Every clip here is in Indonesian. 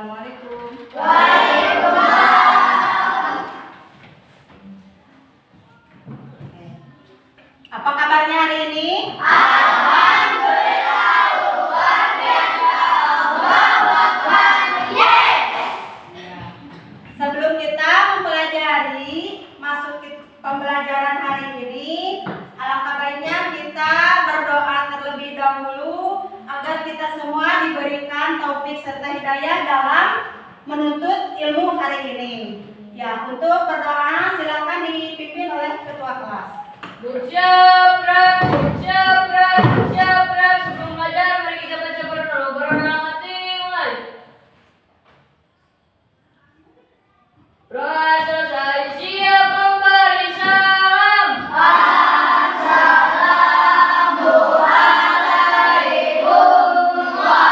Assalamualaikum. Waalaikumsalam. Apa kabarnya hari ini? Alhamdulillah luar biasa. Allahu Akbar. Yes. Sebelum kita mempelajari masuk ke pembelajaran hari ini, alangkah baiknya kita berdoa terlebih dahulu agar kita semua diberikan taufik serta hidayah dalam menuntut ilmu hari ini. Ya, untuk berdoa silakan dipimpin oleh ketua kelas. Bercaprak. Sebelum belajar, mari kita baca berdoa. Berdoa dalam hati, mulai. Doa selesai, siap memberi salam. Assalamualaikum warahmatullahi wabarakatuh.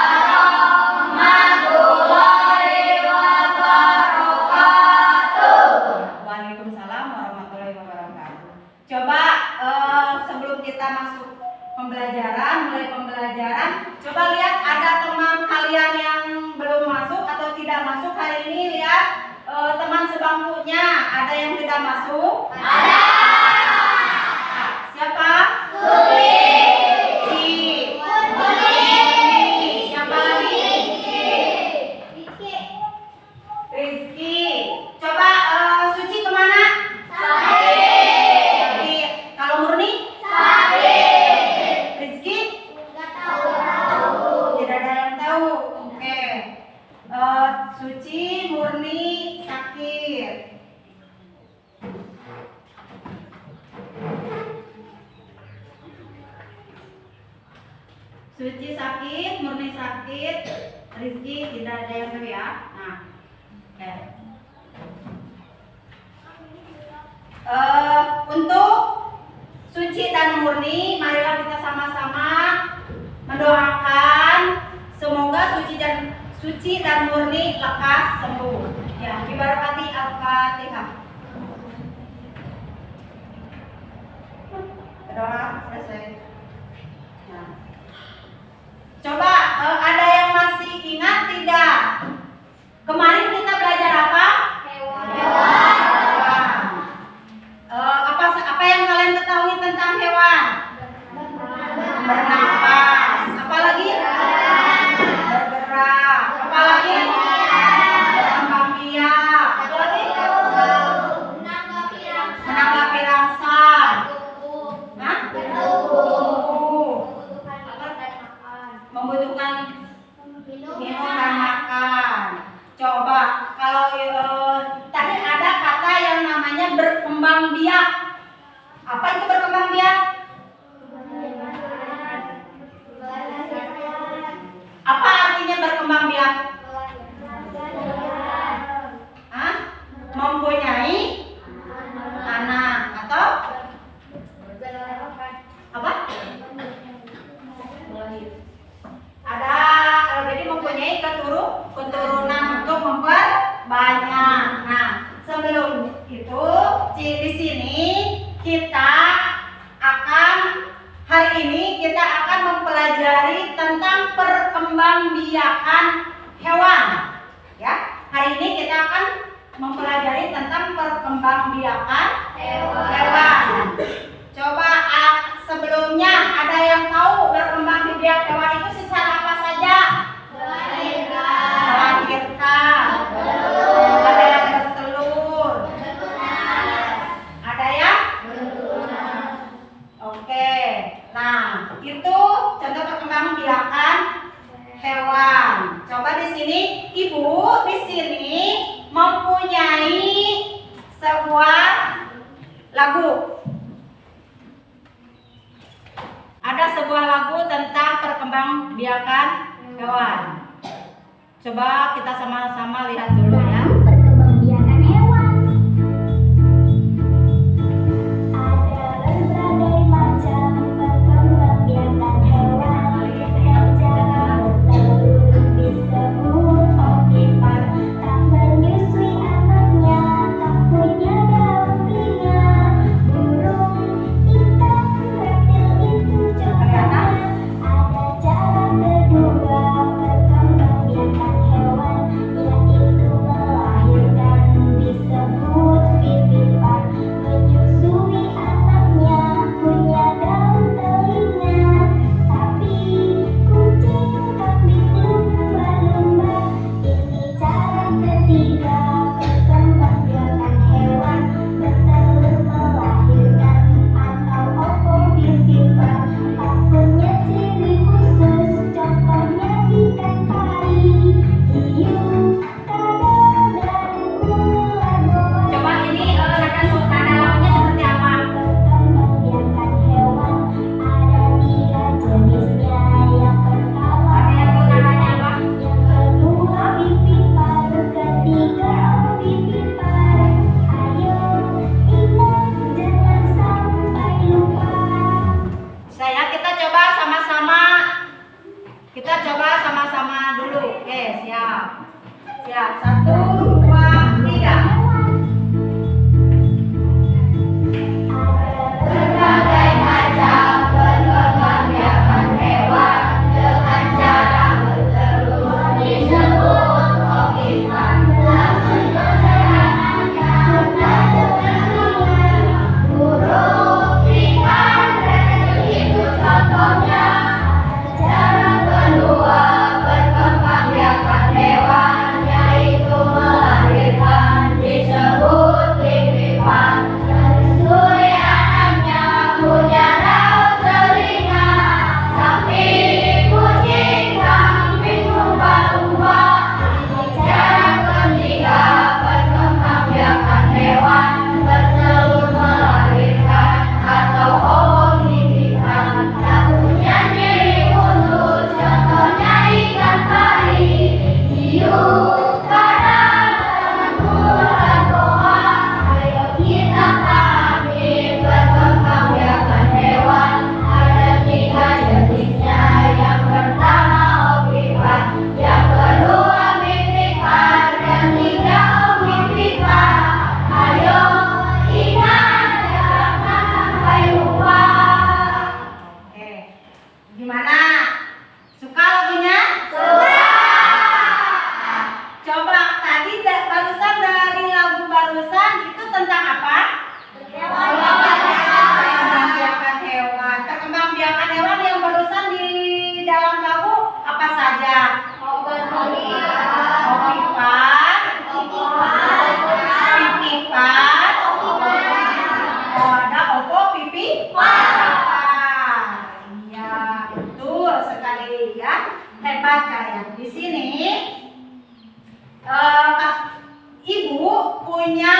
Waalaikumsalam warahmatullahi wabarakatuh. Coba sebelum kita masuk mulai pembelajaran, coba lihat ada teman kalian yang belum masuk atau tidak masuk hari ini. Lihat teman sebangkunya, ada yang tidak masuk? Ada. Siapa? Suci. Siapa lagi? Rizky. Coba Suci kemana? Sakit. Kalau Murni? Rizky? Tidak ada yang tahu. Oke. Suci, Murni sakit. Suci sakit, Murni sakit, Rizky tidak ada yang tahu ya. Nah, oke. Untuk Suci dan Murni, marilah kita sama-sama mendoakan semoga Suci dan Murni lekas sembuh. Ya, dibarakati Al-Fatihah. Berdoa selesai. Nah. Coba ada yang masih ingat tidak? Kemarin kita belajar apa? Hewan. Apa yang kalian ketahui tentang hewan? Bernapas. Apalagi? Bergerak. Apalagi? Berkembang biak. Apalagi? Menanggapi rangsang. Hah? Membutuhkan minum dan makan. Coba kalau tadi ada kata yang namanya berkembang biak. Apa itu berkembang biak? Apa artinya berkembang biak? Hah? Mempunyai anak atau apa? Ada jadi mempunyai keturunan untuk memperbanyak. Nah, sebelum itu di sini hari ini kita akan mempelajari tentang perkembangbiakan hewan. Ya, hari ini kita akan mempelajari tentang perkembangbiakan hewan. Coba sebelumnya ada yang tahu berkembangbiak hewan itu secara apa saja? Melahirkan. Ada yang bertelur. Ada yang? Oke. Nah, itu contoh perkembangbiakan hewan. Coba di sini, Ibu di sini mempunyai sebuah lagu. Ada sebuah lagu tentang perkembangbiakan hewan. Coba kita sama-sama lihat dulu ya. Perkembangbiakan hewan. Ada berbagai macam perkembangbiakan hewan. Yang bertelur disebut ovipar. Tak menyusui anaknya, tak punya daun telinga. Burung, ikan, reptil itu coba. Ada cara kedua perkembangbiakan hewan. coba sama-sama. Kita coba sama-sama dulu. Oke, siap. Siap. 1, 2, 3. Berbagai macam perkembangbiakan hewan dengan cara bertelur disebut ovipan. Namun sederhananya ada kandungan huruf ikan itu contohnya. Cara kedua perkembangbiakan hewan yaitu melahirkan disebut pipipan. Menyusui anaknya punya raut telinga, sapi, kucing, kambing, lumba-lumba. Cara ketiga perkembangbiakan hewan bertelur melahirkan atau ovivivipan. Tak punya ciri khusus, contohnya ikan pari, hiu, kadal, dan ular boa. Ayo kita pahami perkembangbiakan hewan. Ada 3 jenisnya. Yang pertama ovipan, yang kedua pipipan, yang ketiga ovivivipan. Ayo ingat jangan sampai lupa. Oke. Gimana? Suka lagunya? Coba tadi barusan dari lagu barusan itu tentang apa? Perkembangbiakan hewan. Perkembangbiakan hewan yang barusan di dalam lagu apa saja? Ovipan, pipipan, oh, ada opo, pipipan. Iya, betul sekali ya. Hebat kalian. Di sini Ibu punya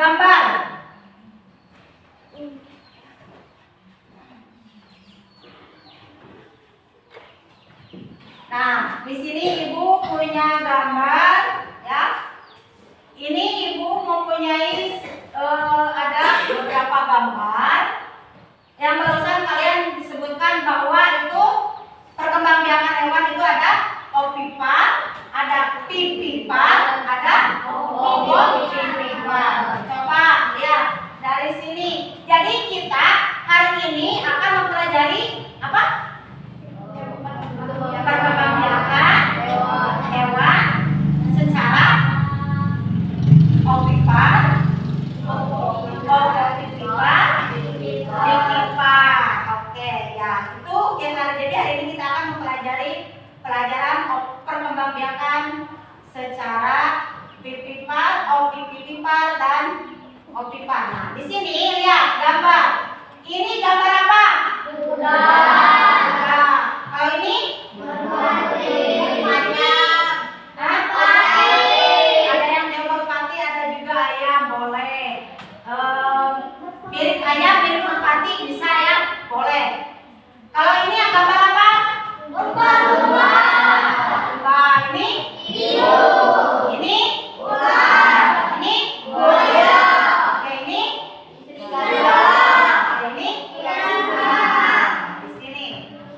gambar. Nah, di sini Ibu punya gambar ya. Ini Ibu mempunyai ada beberapa gambar yang barusan kalian disebutkan bahwa itu perkembangbiakan hewan itu ada ovipan, ada pipipan, ada ovovivipan. Coba lihat dari sini. Jadi kita hari ini akan mempelajari apa? Perkembangbiakan hewan secara ovipan, ovovivipan, pipipan. Oke, ya itu yang jadi hari ini kita akan mempelajari pelajaran perkembangbiakan secara pipipan, ovivivipan dan ovipan. Nah, di sini lihat gambar. Ini gambar apa? Kuda. Kalau ini? Merpati. Ada yang merpati, ada juga ayam, boleh. Mirip ayam, mirip merpati bisa ya, boleh. Kalau ini yang gambar apa? Lumba. Ini? Hiu. Ini? Ular. Ini? buaya. Oke, ini? Serigala. Ini? Di sini.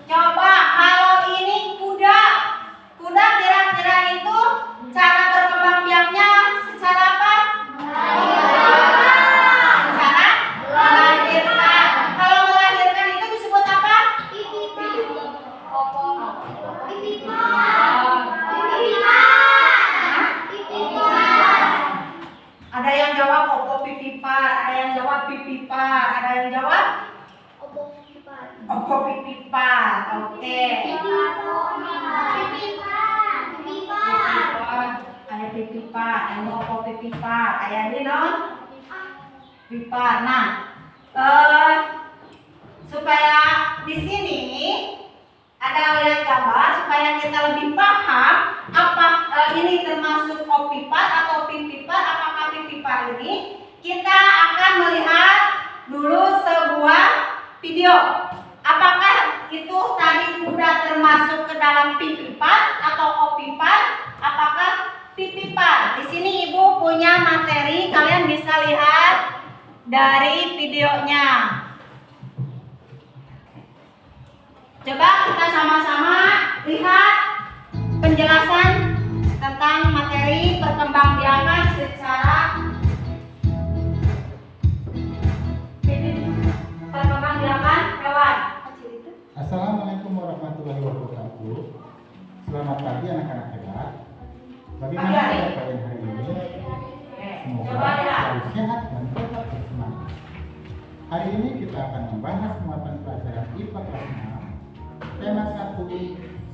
Coba kalau ini kuda. Kuda kira-kira itu cara berkembangbiaknya secara apa? Secara melahirkan. Kalau melahirkan itu disebut apa? Ada yang jawab opo pipipar, ada yang jawab pipipar, ada yang jawab opo pipipar. Oke. Ada pipipar, ada opo pipipar, ada ini non pipipar. Nah, supaya di sini ada lihat gambar supaya kita lebih paham apa ini termasuk opipar atau pipipar, apakah pipipar ini, kita akan melihat dulu sebuah video. Apakah itu tadi udah termasuk ke dalam pipipar atau opipar, apakah pipipar? Di sini Ibu punya materi, kalian bisa lihat dari videonya. Coba kita sama-sama lihat penjelasan tentang materi perkembangbiakan secara perkembangbiakan hewan. Assalamualaikum warahmatullahi wabarakatuh. Selamat pagi anak-anak hebat. Bagaimana Pagi, kabar kalian hari ini? Semoga Coba lihat. selalu sehat dan tetap bersemangat. Hari ini kita akan membahas muatan pelajaran IPA kelas 6, tema 1,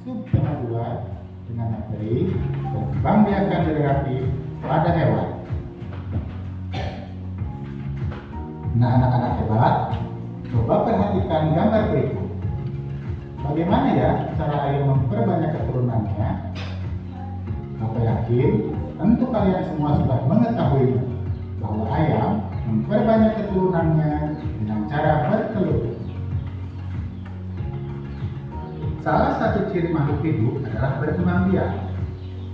sub tema 2 dengan materi perkembangbiakan generatif pada hewan. Nah, anak-anak hebat, coba perhatikan gambar berikut. Bagaimana ya cara ayam memperbanyak keturunannya? Aku yakin tentu kalian semua sudah mengetahui bahwa ayam memperbanyak keturunannya dengan cara bertelur. Salah satu ciri makhluk hidup adalah berkembang biak.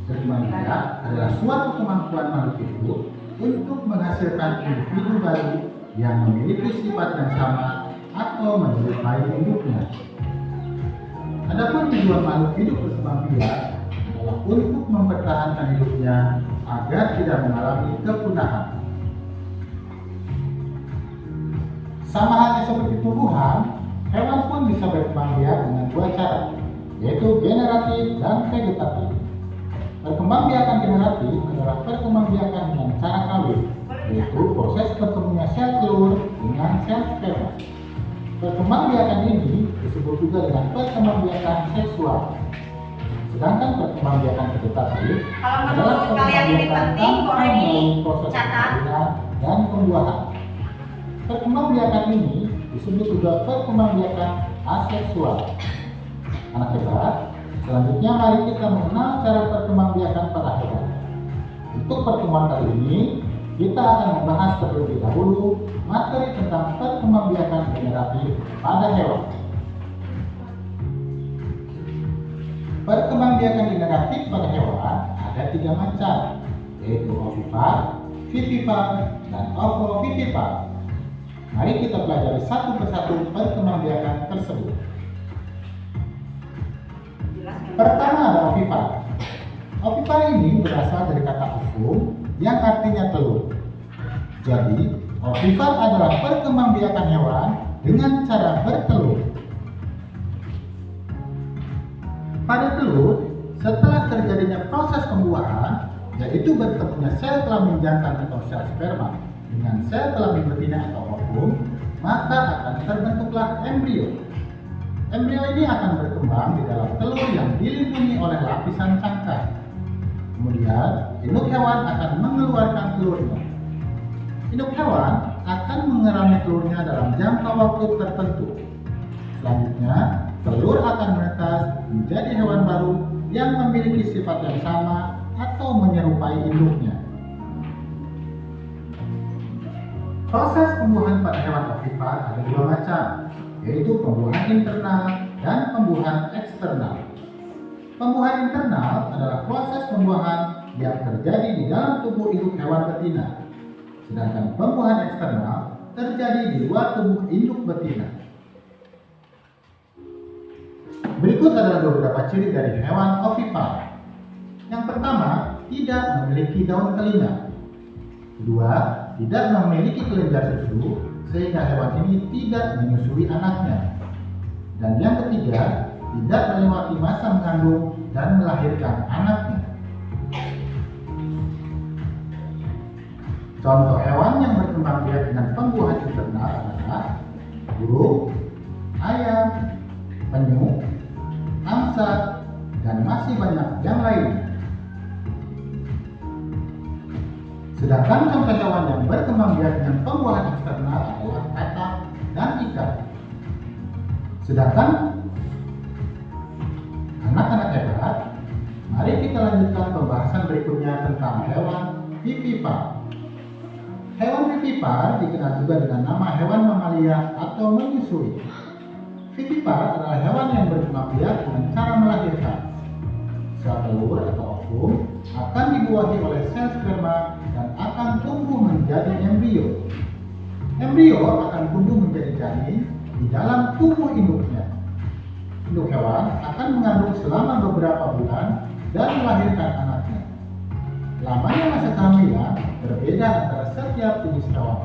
Berkembang biak adalah suatu kemampuan makhluk hidup untuk menghasilkan individu baru yang memiliki sifat yang sama atau menyerupai induknya. Adapun tujuan makhluk hidup berkembang biak adalah untuk mempertahankan hidupnya agar tidak mengalami kepunahan. Sama halnya seperti tumbuhan, hewan pun bisa berkembang biak dengan dua cara, yaitu generatif dan vegetatif. Perkembangbiakan generatif adalah perkembangbiakan dengan cara kawin, yaitu proses bertemunya sel telur dengan sel sperma. Perkembangbiakan ini disebut juga dengan perkembangbiakan seksual. Sedangkan perkembangbiakan vegetatif Kalau adalah menurut kalian ini perkembangbiakan penting, tanpa boleh melalui proses dicatat. perkawinan dan pembuahan. Perkembangbiakan ini disebut juga perkembangbiakan aseksual. Anak hebat, selanjutnya mari kita mengenal cara perkembangbiakan pada hewan. Untuk pertemuan kali ini, kita akan membahas terlebih dahulu materi tentang perkembangbiakan generatif pada hewan. Perkembangbiakan generatif pada hewan ada 3 macam, yaitu ovipar, vivipar, dan ovovivipar. Mari kita pelajari satu persatu perkembangbiakan tersebut. Pertama ada ovipar. Ovipar ini berasal dari kata ovum yang artinya telur. Jadi, ovipar adalah perkembangbiakan hewan dengan cara bertelur. Pada telur, setelah terjadinya proses pembuahan, yaitu bertemunya sel kelamin jantan atau sel sperma dengan sel kelamin betina atau ovum, maka akan terbentuklah embrio. Embrio ini akan berkembang di dalam telur yang dilindungi oleh lapisan cangkang. Kemudian, induk hewan akan mengeluarkan telurnya. Induk hewan akan mengerami telurnya dalam jangka waktu tertentu. Selanjutnya, telur akan menetas menjadi hewan baru yang memiliki sifat yang sama atau menyerupai induknya. Proses pembuahan pada hewan ovipar ada 2 macam, yaitu pembuahan internal dan pembuahan eksternal. Pembuahan internal adalah proses pembuahan yang terjadi di dalam tubuh induk hewan betina, sedangkan pembuahan eksternal terjadi di luar tubuh induk betina. Berikut adalah beberapa ciri dari hewan ovipar. Yang pertama, tidak memiliki daun telinga. Kedua, tidak memiliki kelenjar susu sehingga hewan ini tidak menyusui anaknya. Dan yang ketiga, tidak melewati masa mengandung dan melahirkan anaknya. Contoh hewan yang berkembang biak dengan pembuahan internal adalah burung, ayam, penyu, angsa, dan masih banyak yang lainnya. Sedangkan contoh hewan yang berkembang biak dengan pembuahan eksternal adalah katak dan ikan. Sedangkan anak-anak hebat, mari kita lanjutkan pembahasan berikutnya tentang hewan vivipar. Hewan vivipar dikenal juga dengan nama hewan mamalia atau menyusui. Vivipar adalah hewan yang berkembang biak dengan cara melahirkan. Sel telur atau ovum akan dibuahi oleh sel sperma dan akan tumbuh menjadi embrio. Embrio akan tumbuh menjadi janin di dalam tubuh induknya. induk hewan akan mengandung selama beberapa bulan dan melahirkan anaknya. Lamanya masa kehamilan berbeda antara setiap jenis hewan.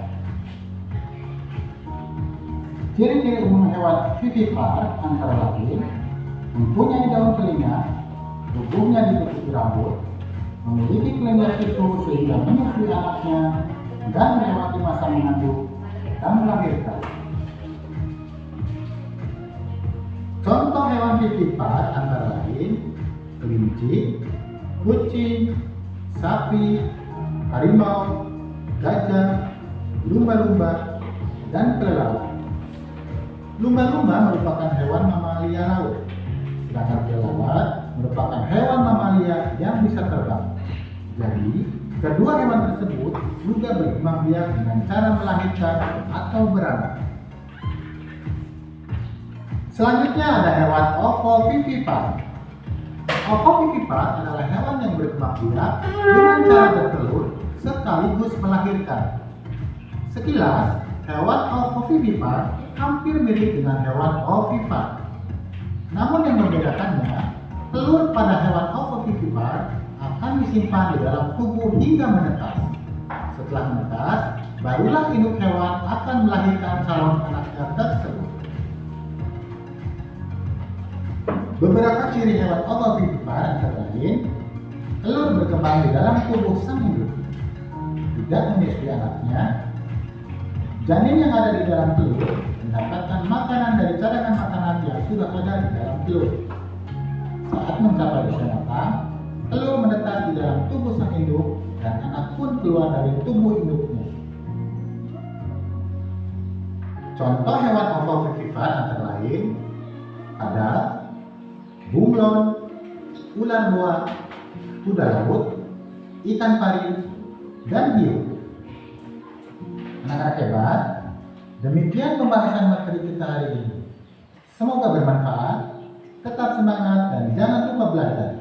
Ciri-ciri umum hewan vivipar antara lain mempunyai daun telinga, tubuhnya ditutupi rambut, memiliki kelenjar susu sehingga menyusui anaknya, dan melewati masa mengandung dan melahirkan. Contoh hewan vivipar antara lain kelinci, kucing, sapi, harimau, gajah, lumba-lumba, dan kelelawar. Lumba-lumba merupakan hewan mamalia laut, sedangkan kelelawar merupakan hewan mamalia yang bisa terbang. Jadi, kedua hewan tersebut juga berkembang biak dengan cara melahirkan atau beranak. Selanjutnya ada hewan ovovivipar. Ovovivipar adalah hewan yang berkembang biak dengan cara bertelur sekaligus melahirkan. Sekilas, hewan ovovivipar hampir mirip dengan hewan ovipar. Namun yang membedakannya, telur pada hewan ovovivipar akan disimpan di dalam tubuh hingga menetas. Setelah menetas, barulah induk hewan akan melahirkan calon anaknya tersebut. Beberapa ciri hewan ovovivipar antara lain, telur berkembang di dalam tubuh sang induk, tidak menyusui anaknya, janin yang ada di dalam telur mendapatkan makanan dari cadangan makanan yang sudah ada di dalam telur. Saat mencapai usia matang, telur menetas di dalam tubuh sang induk dan anak pun keluar dari tubuh induknya. Contoh hewan ovovivipar antara lain ada bunglon, ular buah, kuda laut, ikan pari, dan hiu. Anak-anak hebat, demikian pembahasan materi kita hari ini. Semoga bermanfaat, tetap semangat dan jangan lupa belajar.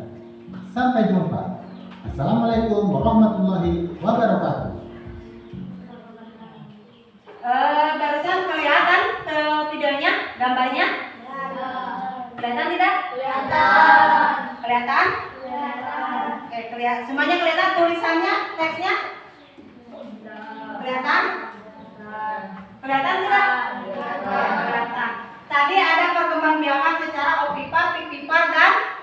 Sampai jumpa. Assalamualaikum warahmatullahi wabarakatuh. Barusan kelihatan videonya, gambarnya? Kelihatan tidak? Kelihatan? Oke, kelihatan. Semuanya kelihatan tulisannya, teksnya? Kelihatan? Kelihatan tidak? Kelihatan. Tadi ada perkembangbiakan secara ovipar, vivipar, dan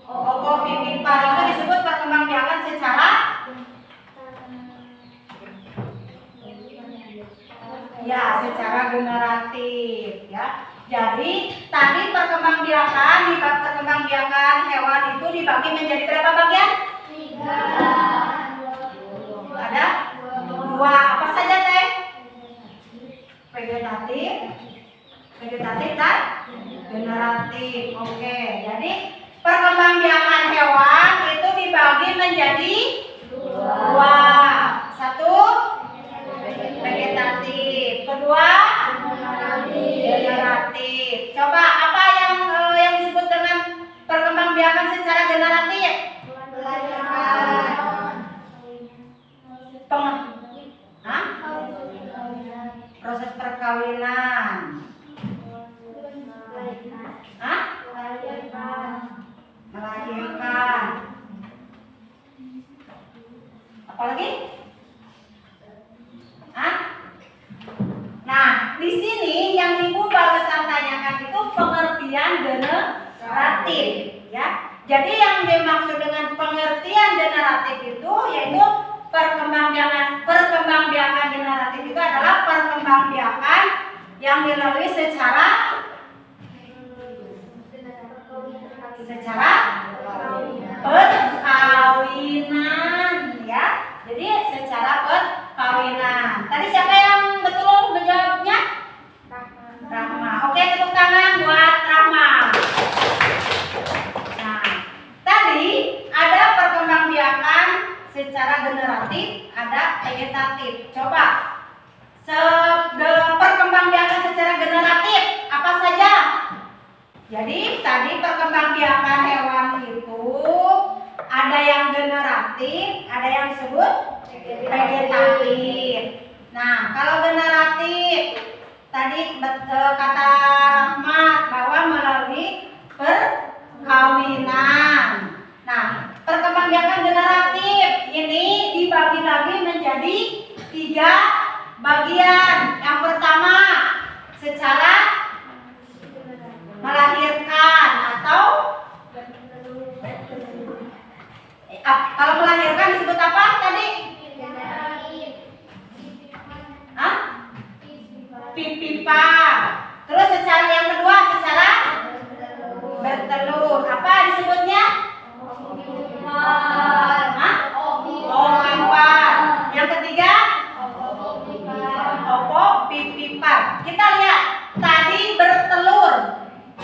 ovovivipar. Itu disebut perkembangbiakan secara secara generatif ya. Jadi tadi perkembangbiakan hewan itu dibagi menjadi berapa bagian? 3. Ada 2. Apa saja teh? Vegetatif dan generatif. Oke, jadi perkembangbiakan hewan itu dibagi menjadi 2. 1 vegetatif, kedua generatif. Coba apa yang disebut dengan perkembangbiakan secara generatif? Proses perkawinan. Melahirkan. Apalagi? Nah, di sini yang Ibu barusan tanyakan itu pengertian generatif, ya. Jadi yang dimaksud dengan pengertian generatif itu yaitu perkembangbiakan generatif itu adalah perkembangbiakan yang dilalui secara perkawinan, ya. Jadi secara perkawinan. Tadi siapa yang betul menjawabnya? Rahma. Oke, tepuk tangan buat Rahma. Nah, tadi ada perkembangbiakan secara generatif, ada vegetatif. Coba perkembangbiakan secara generatif apa saja? Jadi tadi perkembangbiakan hewan itu ada yang generatif, ada yang disebut vegetatif. Nah, kalau generatif tadi kata Rahmat bahwa melalui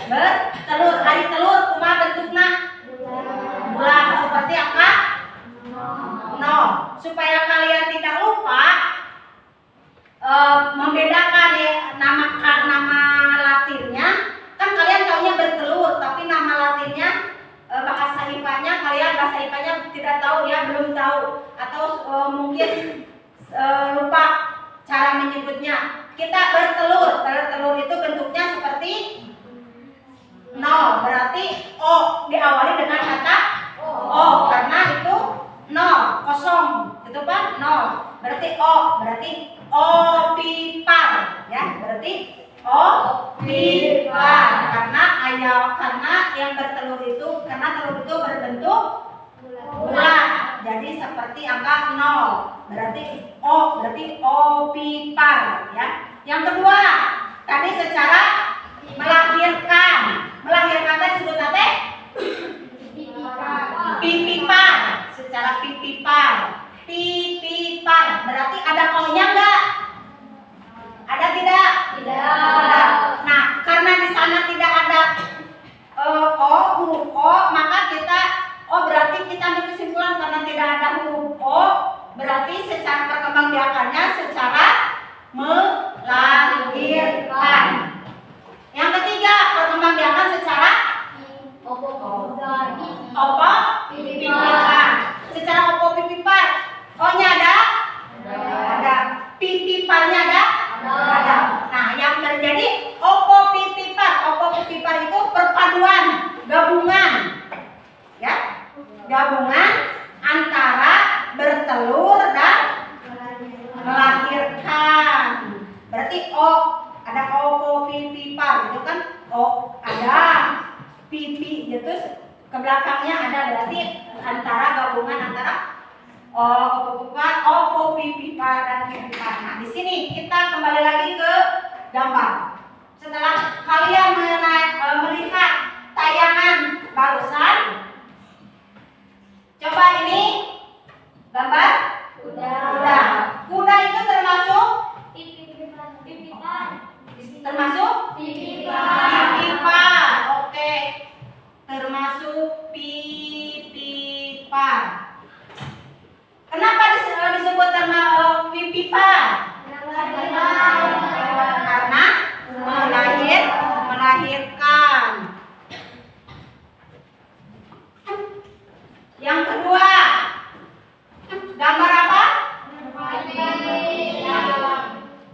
bertelur. Hari telur kumaha bentukna? Bulan. Seperti apa? Nol. Supaya kalian tidak lupa membedakan ya nama latinnya. Kan kalian taunya bertelur, tapi nama latinnya bahasa IPA-nya tidak tahu ya, belum tahu atau mungkin lupa cara menyebutnya. Kita bertelur. Bertelur itu bentuknya seperti nol, berarti O diawali dengan kata O karena itu nol, kosong, itu kan nol. Berarti O, berarti opipar ya, berarti opipar karena yang bertelur itu, karena telur itu berbentuk bulan. Jadi seperti angka nol, berarti O, berarti opipar ya. Yang kedua, tadi secara melahirkan disebut apa? Pipipar. Secara pipipar. Berarti ada O-nya enggak? Ada tidak? Tidak. Nah, karena di sana tidak ada huruf O, maka berarti kita ambil kesimpulan karena tidak ada huruf O, berarti secara perkembangbiakannya secara melahirkan. Yang ketiga, perkembangbiakan secara pipipar. Secara opopipipar, O-nya ada? Ada. Pipiparnya ada? Ada. Nah, yang terjadi opopipipar. Opopipipar itu perpaduan, gabungan. Ya. Gabungan antara bertelur dan melahirkan. Berarti O, ada opopipipar itu kan O ada, pipi gitu ke belakangnya ada, berarti antara gabungan antara opopipipar dan pipipar. Nah, di sini kita kembali lagi ke gambar. Setelah kalian melihat tayangan barusan, coba ini gambar kuda. Kuda itu termasuk pipipar. Oke. Termasuk pipipar. Kenapa disebut pipipar? Karena melahirkan. Yang kedua, gambar apa?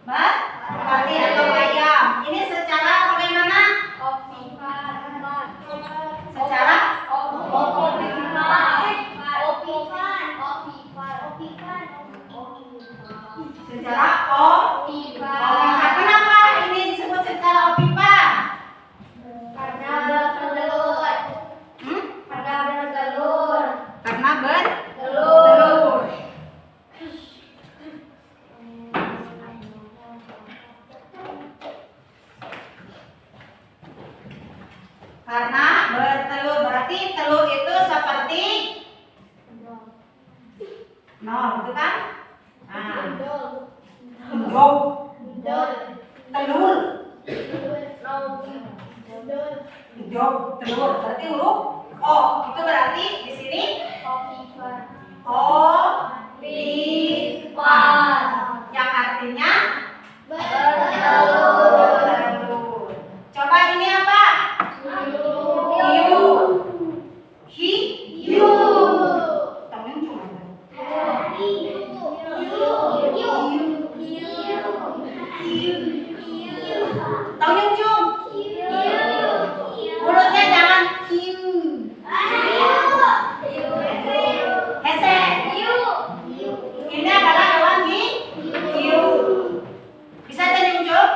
Merpati atau ayam. Ini secara bagaimana? Secara opipar. Kenapa ini disebut secara opipar? Karena bertelur. Karena bertelur, berarti telur itu seperti nol, gitu kan? Nah, telur, berarti huruf O. Itu berarti di sini opipar, yang artinya bertelur. Coba ini apa? Hiu. Taunya cuma taunya cum. Mulutnya jangan hiu. Hese. Ini adalah hewan hiu. Bisa jadi cum?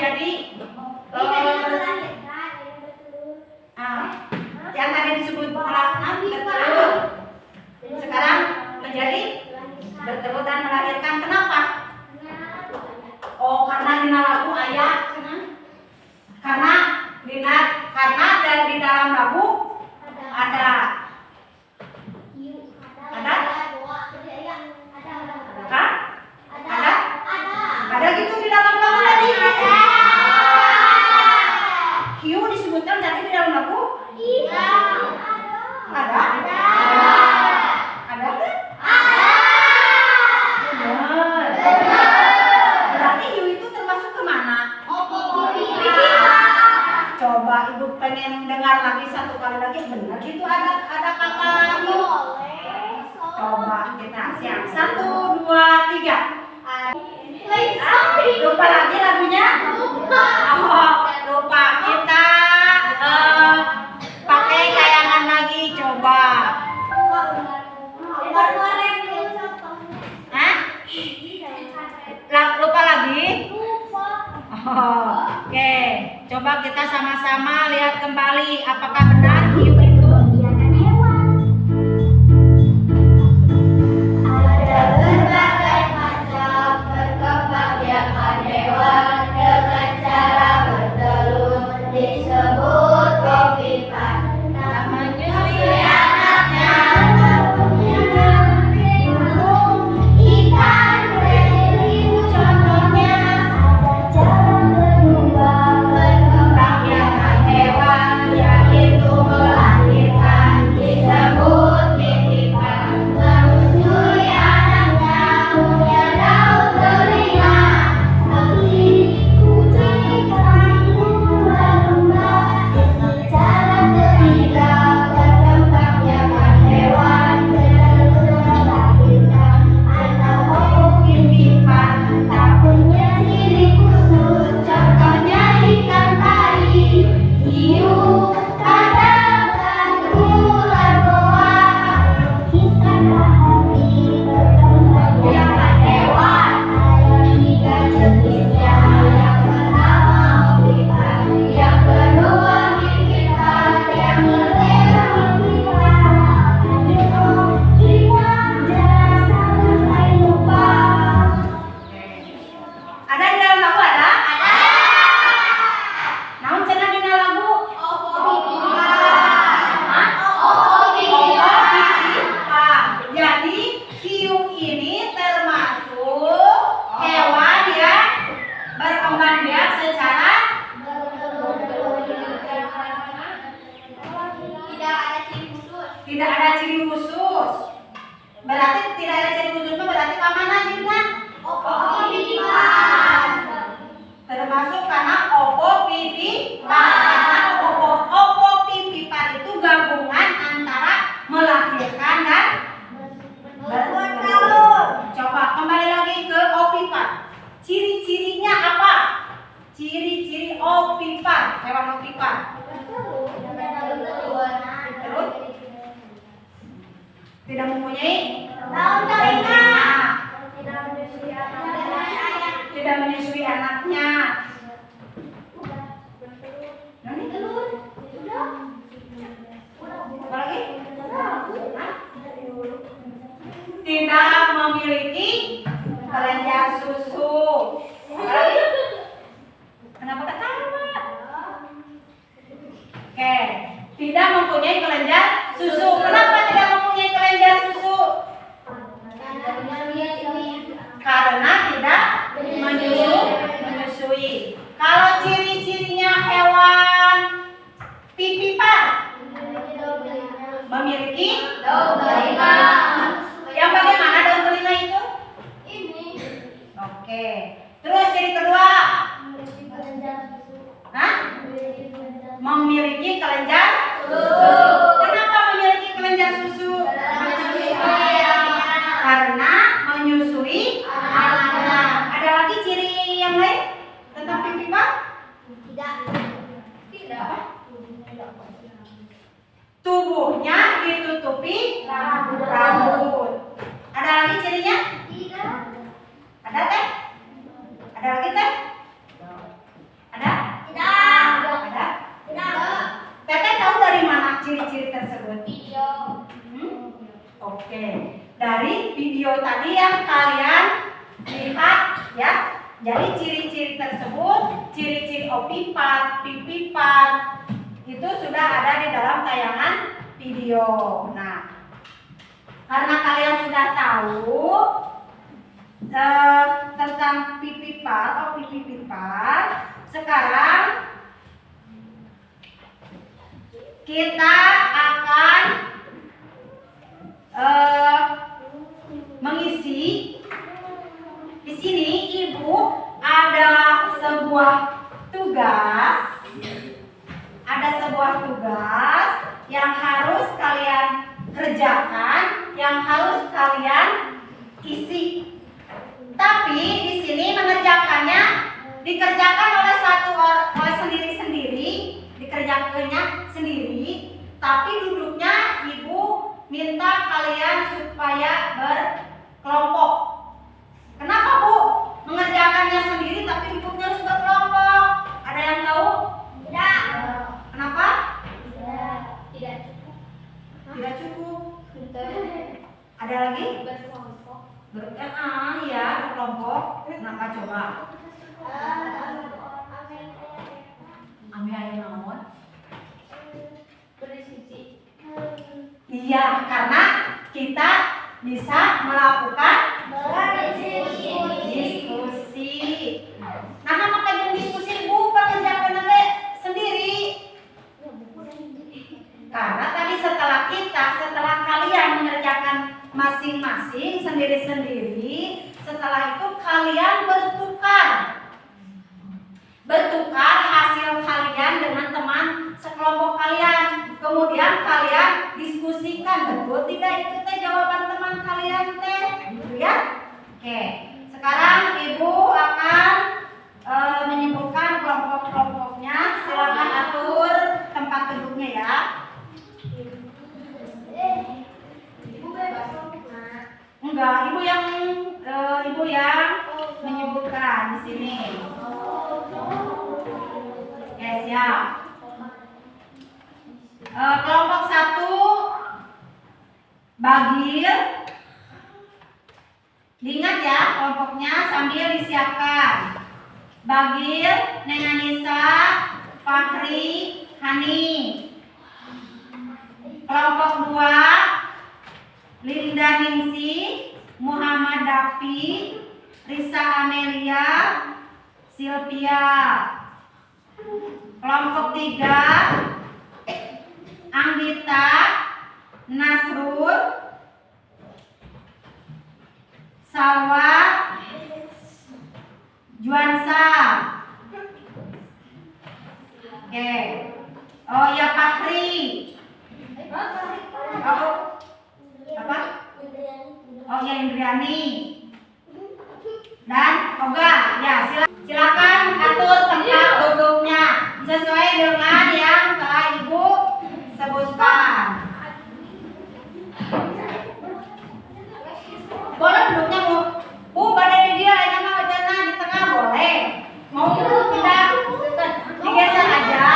menjadi yang tadi disebut bertelur. Sekarang menjadi bertelur dan melahirkan. Kenapa? Oh, karena di lagu ayat. Karena di dalam lagu ada. Hah? Ada gitu di dalam lagu tadi. Hiu disebutkan tadi di dalam lagu? Ada? Ada kan? Benar. Berarti hiu itu termasuk kemana? Coba ibu pengen dengar lagi satu kali lagi. Benar gitu ada kata hiu. Coba kita siap. 1, 2, 3. Lupa lagi lagunya? Oh, lupa. Kita pakai kayangan lagi. Coba. Hah? Lupa lagi? Oh, oke. Coba kita sama-sama lihat kembali apakah benar hiu itu disebut kopipan. Menyusui anaknya, punya burung, ikan, lele, contohnya. Ada cara kedua berkembang biakan hewan, yaitu melahirkan, disebut titipan. Menyusui anaknya, punya daun telinga, seperti kucing, kambing, domba. Cara ketiga berkembang biakan hewan, melahirkan atau titipan. Tak punya ciri khusus, contohnya ikan pari, hiu, kadang, dan ular boa. Ikan bahari berkembang biakan hewan, ada 3 jenisnya. Yang pertama ovipan, yang kedua pipitan, yang ketiga ovipan. Ingat jangan sampai lupa. ada di dalam lagu ada? Naon cenah dina lagu? Hah? Ovipan. Jadi hiu ini termasuk hewan yang berkembang biak secara tidak ada ciri khusus. Berarti tidak ada ciri khusus itu berarti kemana juga? Termasuk karena ovovivipan. Karena ovovivipan itu gabungan antara melahirkan dan bertelur. Coba kembali lagi ke ovipan. Ciri-cirinya apa? Ciri-ciri ovipan, hewan ovipan. Terus tidak mempunyai Daun telinga. tidak menyusui anaknya. Nani? Apa lagi? Hah? Tidak memiliki kelenjar susu. Apa lagi? Kenapa ketawa? Oke, tidak mempunyai kelenjar susu. Kenapa tidak mempunyai kelenjar susu? Karena tidak menyusui. Kalau ciri-cirinya hewan pipipan memiliki Daun telinga. yang bagaimana daun telinga itu? Oke. Terus ciri kedua, hah? Memiliki kelenjar susu. Kenapa memiliki kelenjar susu? Karena menyusui anaknya. Ada lagi ciri yang lain tentang pipipan? Apa? Tubuhnya ditutupi rambut. Ada lagi cirinya? Ada teh? Ada lagi teh? Oke, dari video tadi yang kalian lihat ya. Jadi ciri-ciri tersebut, ciri-ciri opipar, pipipar itu sudah ada di dalam tayangan video. Nah, karena kalian sudah tahu tentang pipipar, opipipar, sekarang kita akan mengisi. Di sini Ibu ada sebuah tugas, yang harus kalian kerjakan, yang harus kalian isi. Tapi di sini mengerjakannya dikerjakan oleh sendiri-sendiri, dikerjakannya sendiri. Tapi duduknya Ibu minta kalian supaya berkelompok. Kenapa Bu? Mengerjakannya sendiri tapi duduknya harus berkelompok. Ada yang tahu? Tidak. Kenapa? Tidak cukup. Tidak cukup. Ada lagi? Berkelompok. Ya, berkelompok. Kenapa coba? Ami aya naon? Berdiskusi. Iya, karena kita bisa melakukan diskusi. Nah, maka diskusi Bu pekerjaan sendiri. Karena tadi setelah kalian mengerjakan masing-masing sendiri-sendiri, setelah itu kalian bertukar hasil kalian dengan teman sekelompok kalian. Kemudian kalian diskusikan, betul tidak itu teh jawaban teman kalian teh, gitu ya. Oke, sekarang Ibu akan menyebutkan kelompok-kelompoknya. Silakan atur tempat duduknya ya. Ibu bebas Mak. Enggak, Ibu yang menyebutkan di sini. Oke, siap. Kelompok 1 Bagir. Diingat ya kelompoknya sambil disiapkan. Bagir, Neng Anissa, Fahri, Hani. Kelompok 2 Linda Ningsi, Muhammad Dapi, Risa Amelia, Sylvia. Kelompok 3 Anggita, Nasrul, Salwa, Juansa. Oke. Oh ya, Fahri. Oh, apa? Oh ya, Indriani. Dan Oga. Ya, silakan atur tempat duduknya sesuai dengan yang telah Ibu sebutkan. Boleh duduknya Bu badan di dia, ini mah wajahnya di tengah boleh. Mau tidak digeser aja.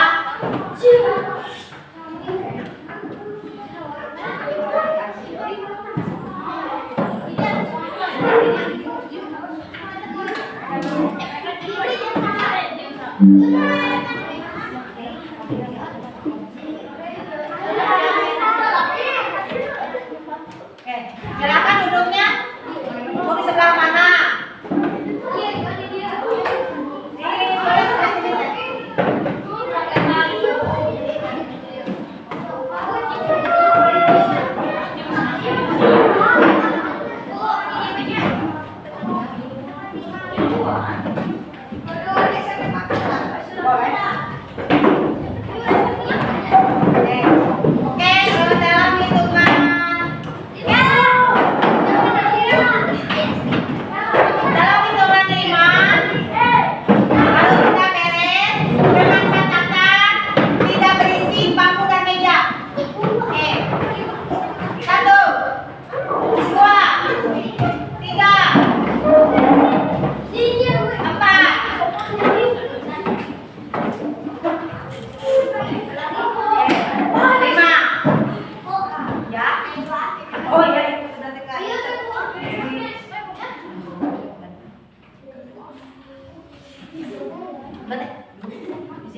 Oke, silakan duduknya. Mau di sebelah mana? Oke, dalam hitungan.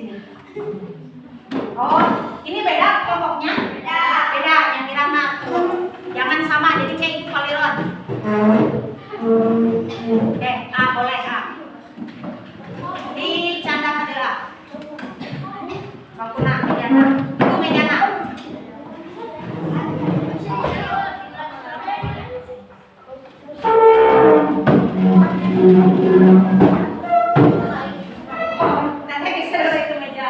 sini. Oh, ini beda kelompoknya? Beda, beda. Yang dirama jangan sama, jadi kayak itu paliron. Oke, boleh dicandakan dulu. Bakuna, Mediana. Itu Mediana. Nanti bisa dulu itu meja.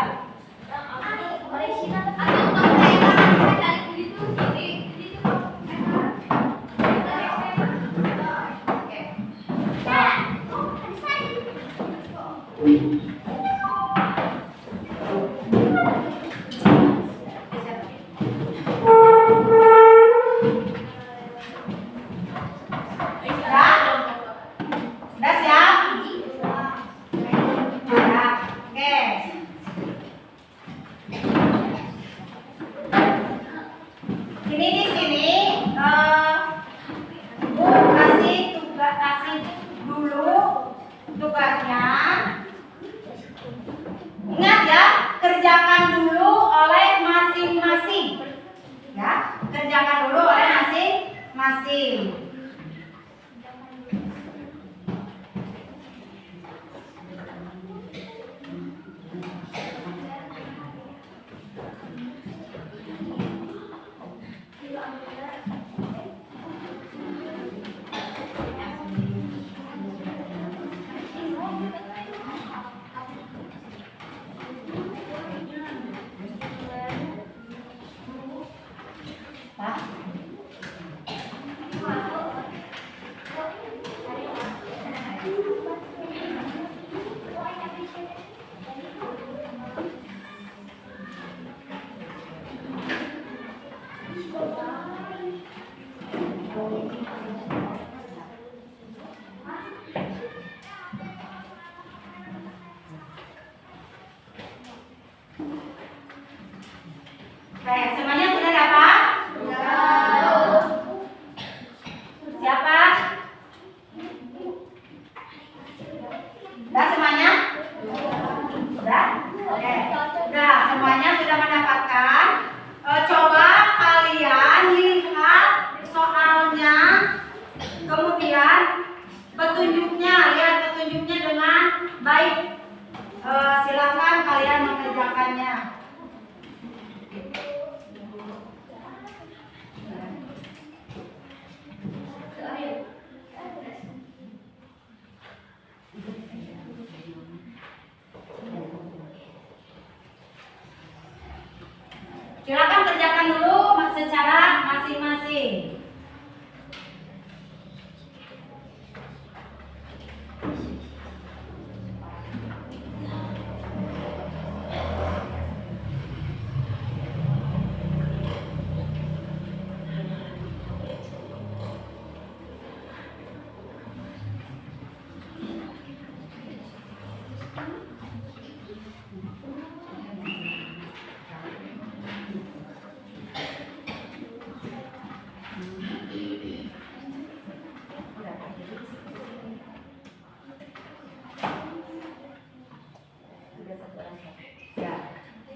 Udah siap? Ya, oke. Ini di sini Bu kasih dulu tugasnya. Ingat ya, kerjakan dulu oleh masing-masing. Ya, kerjakan dulu oleh masing-masing. Baik, semuanya sudah dapat? Sudah. Siapa? Sudah semuanya? Sudah? Oke. Sudah, semuanya sudah mendapatkan. Coba kalian lihat soalnya, kemudian lihat petunjuknya dengan baik. Silakan kalian mengerjakannya. Silakan kerjakan dulu secara masing-masing.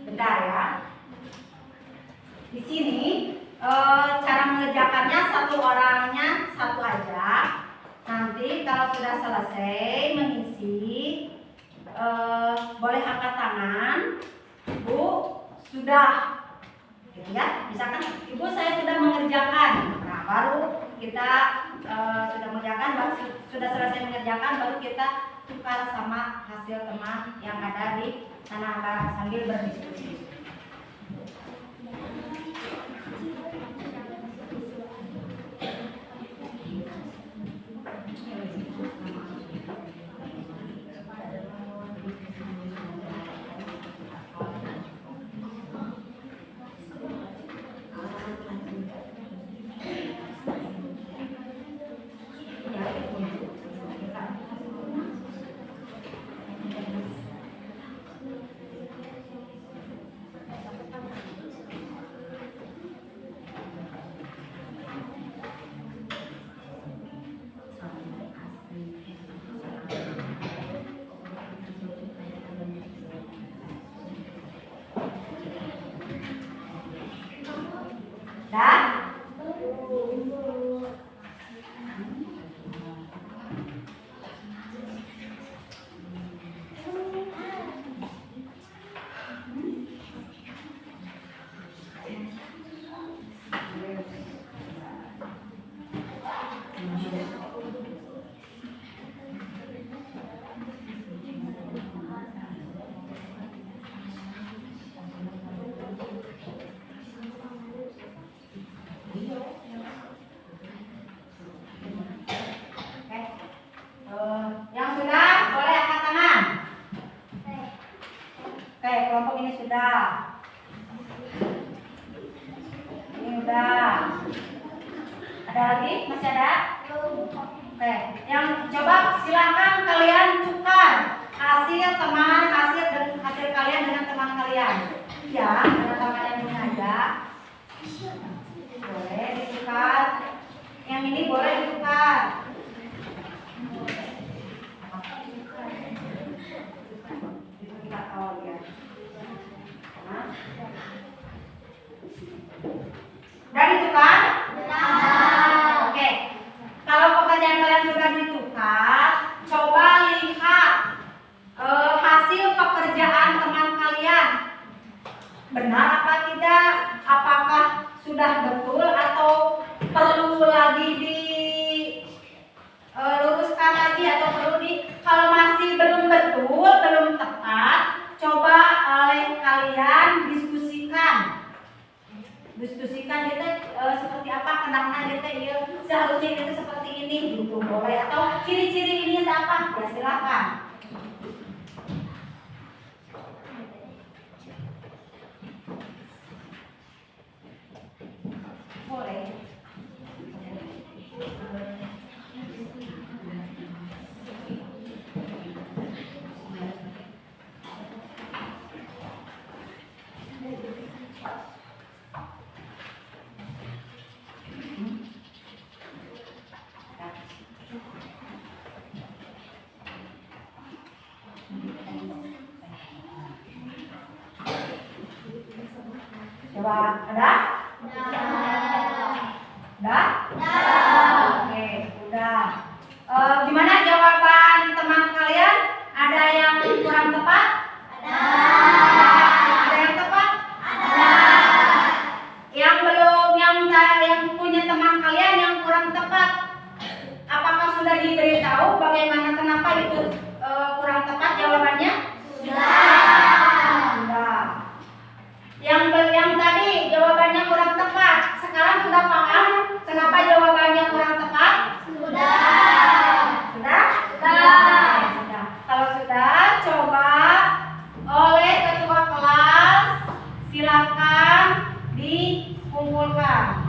Bentar ya. Di sini cara mengerjakannya satu orangnya satu aja. Nanti kalau sudah selesai mengisi, boleh angkat tangan. Bu, sudah. Gitu ya. Misalkan Ibu saya sudah mengerjakan. Nah, baru kita sudah mengerjakan, sudah selesai mengerjakan, baru kita tukar sama hasil teman yang ada di sana sambil berdiskusi. Oke, kelompok ini sudah. Ini udah. Ada lagi? Masih ada? Oke, yang coba silakan kalian tukar hasil kalian dengan teman kalian. Ya, dengan teman yang ini aja. Boleh ditukar. Yang ini boleh ditukar. Ditukar awal ya. Udah ditukar? Oke. Kalau pekerjaan kalian sudah ditukar, coba lihat hasil pekerjaan teman kalian. Benar apa tidak? Apakah sudah betul atau perlu lagi luruskan lagi atau perlu kalau masih belum betul, belum tepat, coba oleh kalian diskusikan itu seperti apa kenangan itu ya seharusnya itu seperti ini gitu boleh atau ciri-ciri ini apa ya silakan. Boleh. Coba ada? Udah? Oke, udah. Gimana jawaban teman kalian? Ada yang kurang tepat? Ada yang tepat? Yang belum, yang punya teman kalian yang kurang tepat, apakah sudah diberitahu bagaimana kenapa itu kurang tepat jawabannya? Sudah. Yang tadi jawabannya kurang tepat, sekarang sudah paham kenapa jawabannya kurang tepat? Sudah? Kalau sudah, coba oleh ketua kelas silakan dikumpulkan.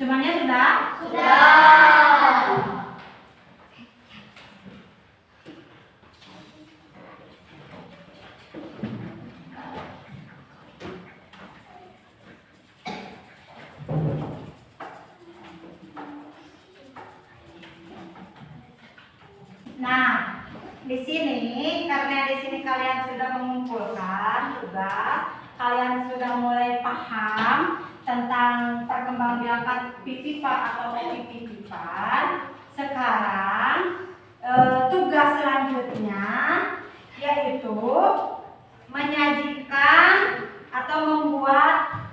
Semuanya sudah? Nah, di sini karena di sini kalian sudah mengumpulkan tugas, kalian sudah mulai paham tentang perkembangbiakan pipipa atau pipipan. Sekarang tugas selanjutnya yaitu menyajikan atau membuat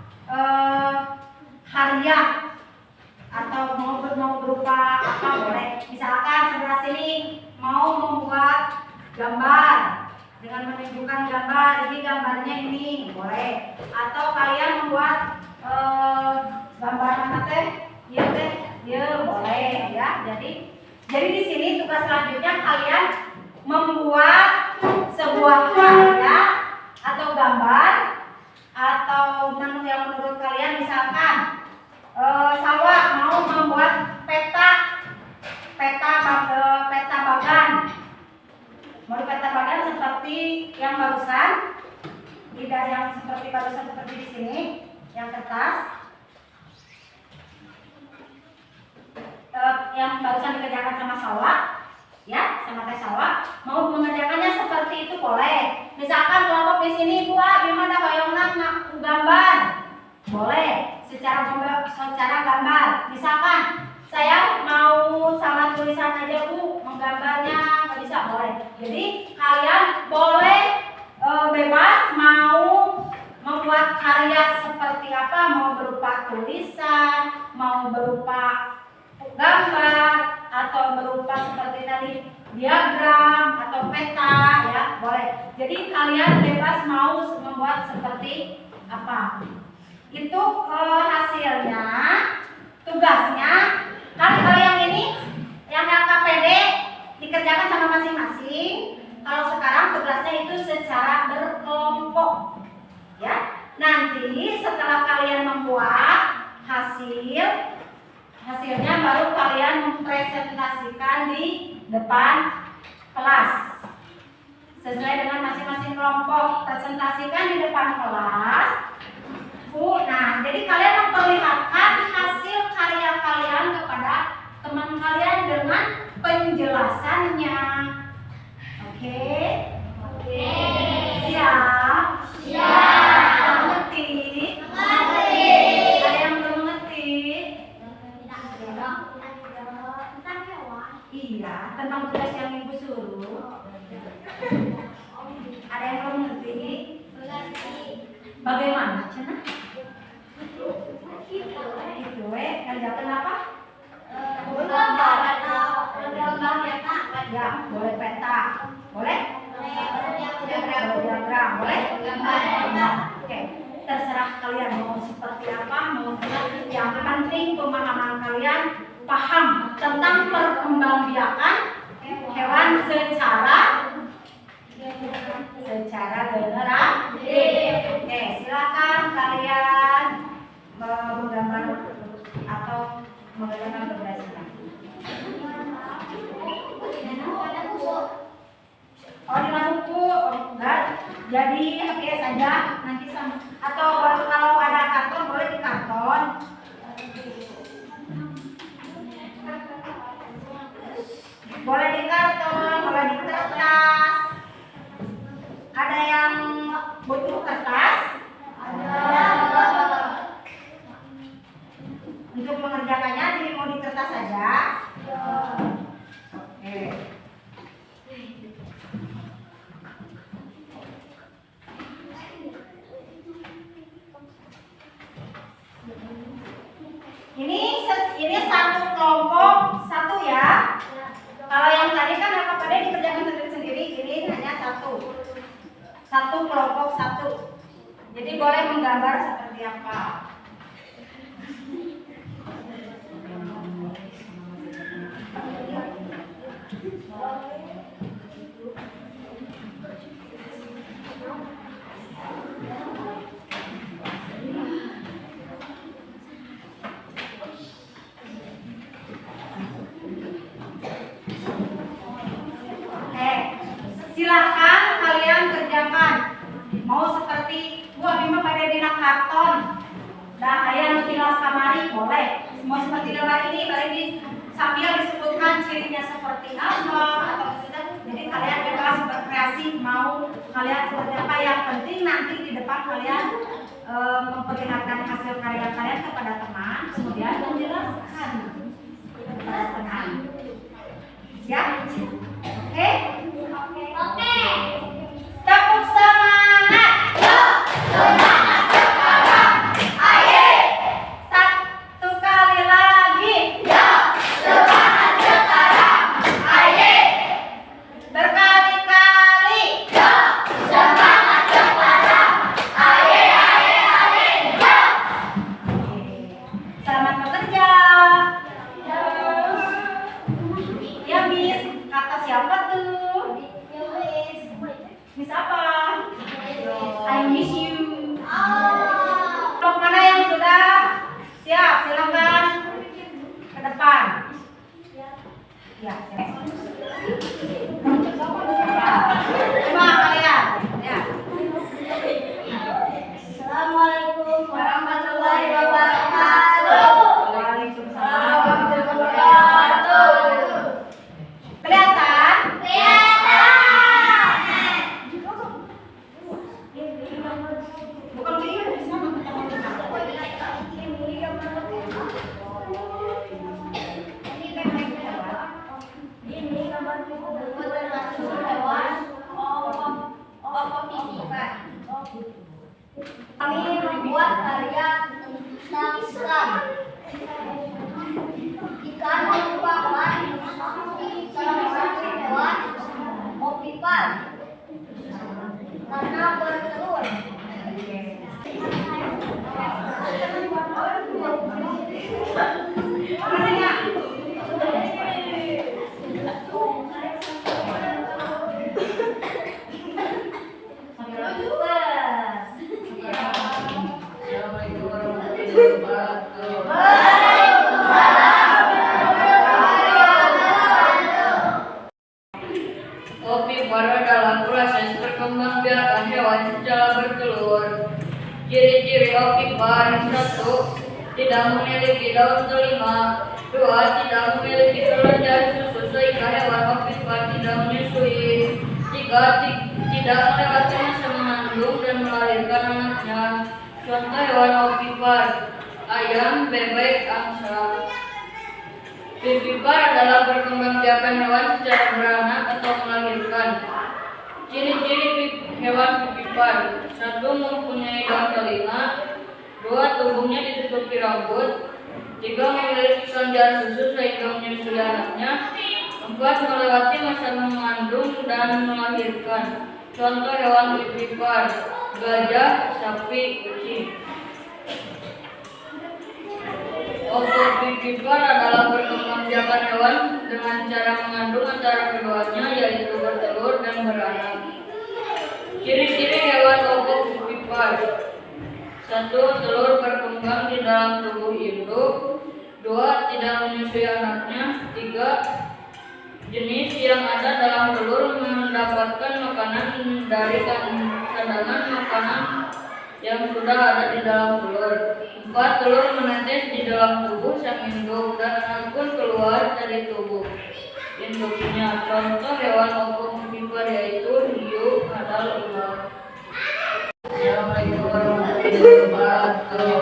karya atau mau berupa apa boleh. Misalkan sebelah sini mau membuat gambar dengan menunjukkan gambar, jadi gambarnya ini boleh. Atau kalian membuat gambar mana teh? Iya teh, iya boleh ya. Jadi di sini tugas selanjutnya kalian membuat sebuah karya atau gambar atau yang menurut kalian misalkan Salwa mau membuat peta bagan. Mau peta bagan seperti yang barusan, tidak yang seperti barusan seperti di sini, yang kertas. Yang barusan dikerjakan sama Salwa, ya, sama Teh Salwa, mau mengerjakannya seperti itu boleh. Misalkan kelompok di sini buat gimana hoyongna gambar, boleh. Secara gambar, misalkan saya mau sama tulisan aja Bu, menggambarnya nggak bisa, boleh. Jadi kalian boleh bebas mau membuat membuat karya seperti apa, mau berupa tulisan, mau berupa gambar, atau berupa seperti tadi diagram atau peta, ya boleh. Jadi kalian bebas mau membuat seperti apa. Itu hasilnya, tugasnya. Kan kalau yang ini, yang LKPD dikerjakan sama masing-masing. Kalau sekarang tugasnya itu secara berkelompok, ya. Nanti setelah kalian membuat hasilnya baru kalian mempresentasikan di depan kelas sesuai dengan masing-masing kelompok. Presentasikan di depan kelas. Nah, jadi kalian memperlihatkan hasil karya kalian kepada teman kalian dengan penjelasannya. Oke? Oke. Siap? Siap. Mengerti? Mengerti. Ada yang belum mengerti? Tentang hewan. Iya, tentang tugas yang ibu suruh. Ada yang belum mengerti? Mengerti. Bagaimana, Cina? Itu, kerjakan apa? Ya, boleh peta, boleh? Diagram, boleh? Oke, terserah kalian mau seperti apa, mau yang penting pemahaman kalian paham tentang perkembangbiakan hewan secara generatif. Oke, silakan kalian menggambar atau menggambarkan berdasarkan. Oh, di buku, enggak. Jadi HPS aja nanti sama. Atau kalau ada karton boleh di karton. Boleh di karton, boleh di kertas. Ada yang butuh kertas? Ada. Untuk mengerjakannya mau di kertas saja. Oke. Ini satu kelompok satu ya. Kalau yang tadi kan LKPD dikerjakan sendiri-sendiri, ini hanya satu kelompok satu. Jadi boleh menggambar seperti apa. Silahkan kalian kerjakan. Mau seperti gua memang pada dina karton. Dan ayah tilas kamari boleh. Mau seperti gambar ini, balik di sambil disebutkan cirinya seperti apa atau tidak. Jadi kalian bebas berkreasi mau kalian seperti apa. Yang penting nanti di depan kalian memperlihatkan hasil karya kalian kepada teman, kemudian menjelaskan. Siap? Oke? Oke. Tepuk semangat. Semangat sekarang. Ayo. Satu kali lagi. Ya. Semangat sekarang. Ayo. Berkali-kali. Ya. Semangat sekarang. Ayo. Ya. Selamat bekerja. Ya, Miss. Kata siapa tuh? Miss apa? I miss you. Kelompok mana yang sudah siap? Silakan ke depan. Ya, coba kalian. Ya. Assalamualaikum warahmatullahi wabarakatuh. Waalaikumsalam tidak memiliki daun telinga. 2. Tidak memiliki kelenjar susu sehingga hewan ovipar tidak menyusui. 3. Tidak melewati masa mengandung dan melahirkan anaknya. Contoh hewan ovipar: ayam, bebek, angsa. Vivipar adalah perkembangbiakan hewan secara beranak atau melahirkan. Ciri-ciri hewan vivipar: 1. Mempunyai daun telinga. 2. Tubuhnya ditutupi rambut. 3. Memiliki kelenjar susu sehingga menyusui anaknya. 4. Melewati masa mengandung dan melahirkan. Contoh hewan vivipar: gajah, sapi, kucing. Ovovivipar adalah perkembangbiakan hewan dengan cara mengandung antara keduanya, yaitu bertelur dan beranak. Ciri-ciri hewan ovovivipar: 1. Telur berkembang di dalam tubuh induk. 2. Tidak menyusui anaknya. 3. Jenis yang ada dalam telur mendapatkan makanan dari cadangan makanan yang sudah ada di dalam telur. 4. Telur menetes di dalam tubuh sang induk dan anak pun keluar dari tubuh induknya. Contoh hewan ovovivipar yaitu hiu, kadal, ular. Assalamualaikum warahmatullahi wabarakatuh.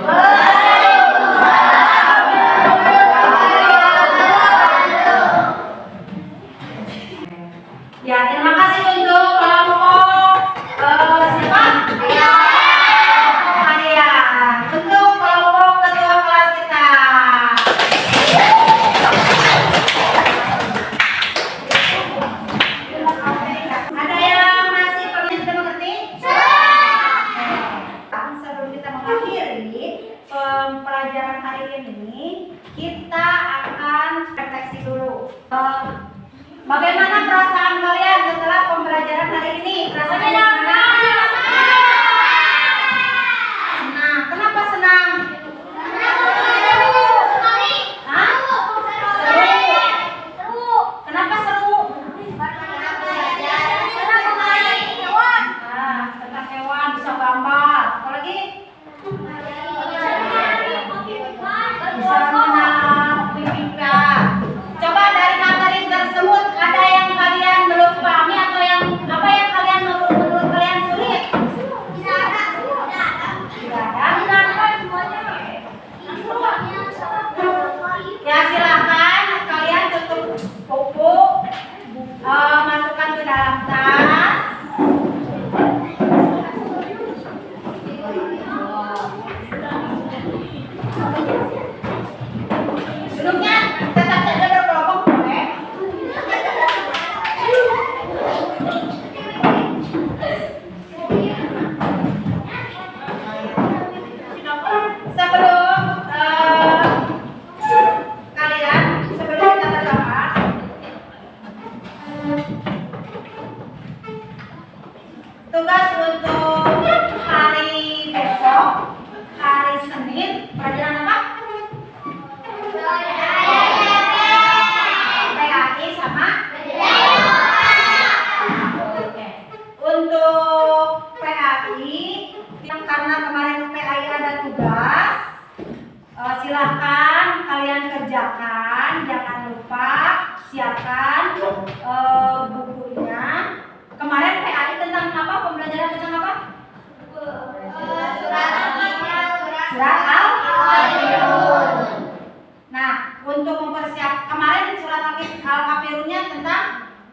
Ya, terima kasih untuk kelompok siapa? Maria. Untuk kelompok ketua kelas kita. Ada yang masih perlu kita mengerti? Sebelum kita mengakhiri pelajaran hari ini, kita akan refleksi dulu. Bagaimana perasaan kalian setelah pembelajaran hari ini? Rasanya gimana? Senang. Kenapa senang? Hah? Seru. Kenapa seru? Tentang hewan, bisa gambar. Apa lagi? Bisa mengenal vivipar. Coba dari materi tersebut ada yang kalian belum pahami atau yang apa yang kalian menurut kalian sulit? Tidak ada. Ya silakan kalian tutup buku, masukkan ke dalam tas. Duduknya tetap saja berkelompok boleh. Sebelum kita berdoa, tugas untuk hari besok, hari Senin, pelajaran apa? PAI sama? Oke. Untuk PAI, karena kemarin PAI ada tugas, silahkan kalian kerjakan, jangan lupa siapkan bukunya. Kemarin PAI tentang apa? Pembelajaran tentang apa? Surat Al-Kafirun. Nah, untuk mempersiapkan kemarin surat Al-Kafirunnya tentang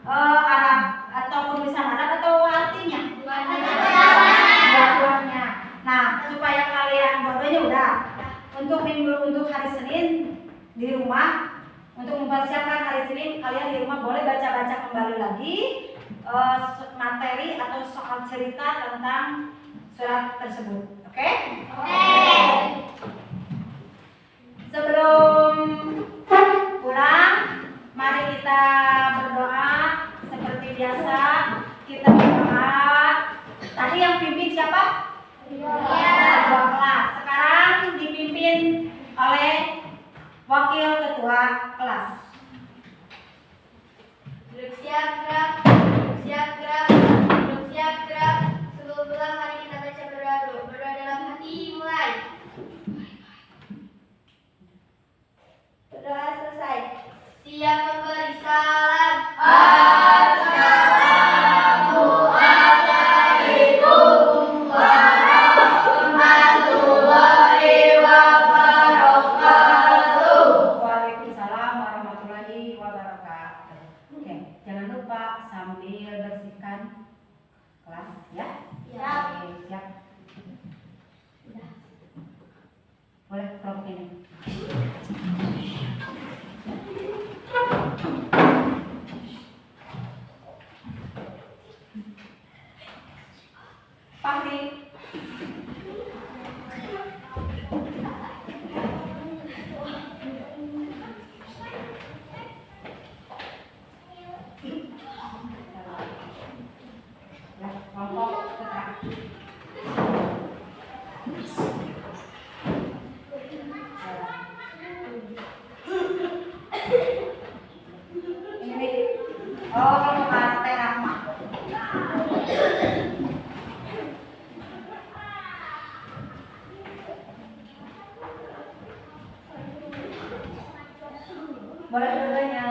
Arab atau penulisan Arab atau artinya? Dua-duanya. Nah, supaya kalian dua-duanya udah. Untuk hari Senin di rumah, untuk mempersiapkan hari Senin kalian di rumah boleh baca-baca kembali lagi materi atau soal cerita tentang surat tersebut. Oke? Sebelum pulang, mari kita berdoa seperti biasa. Kita berdoa. Tadi yang pimpin siapa? Ketua kelas. Sekarang dipimpin oleh wakil ketua kelas. Duduk siap, gerak. Sebelum pulang, mari kita baca berdoa dulu. Berdoa dalam hati, mulai. kelas ya? Siap. Oke, siap. Udah. Boleh kelompok ini. Fahri. Ya, kelompok Putra. Ini. Oh, kelompok Ate Rahma. Boleh dua-duanya.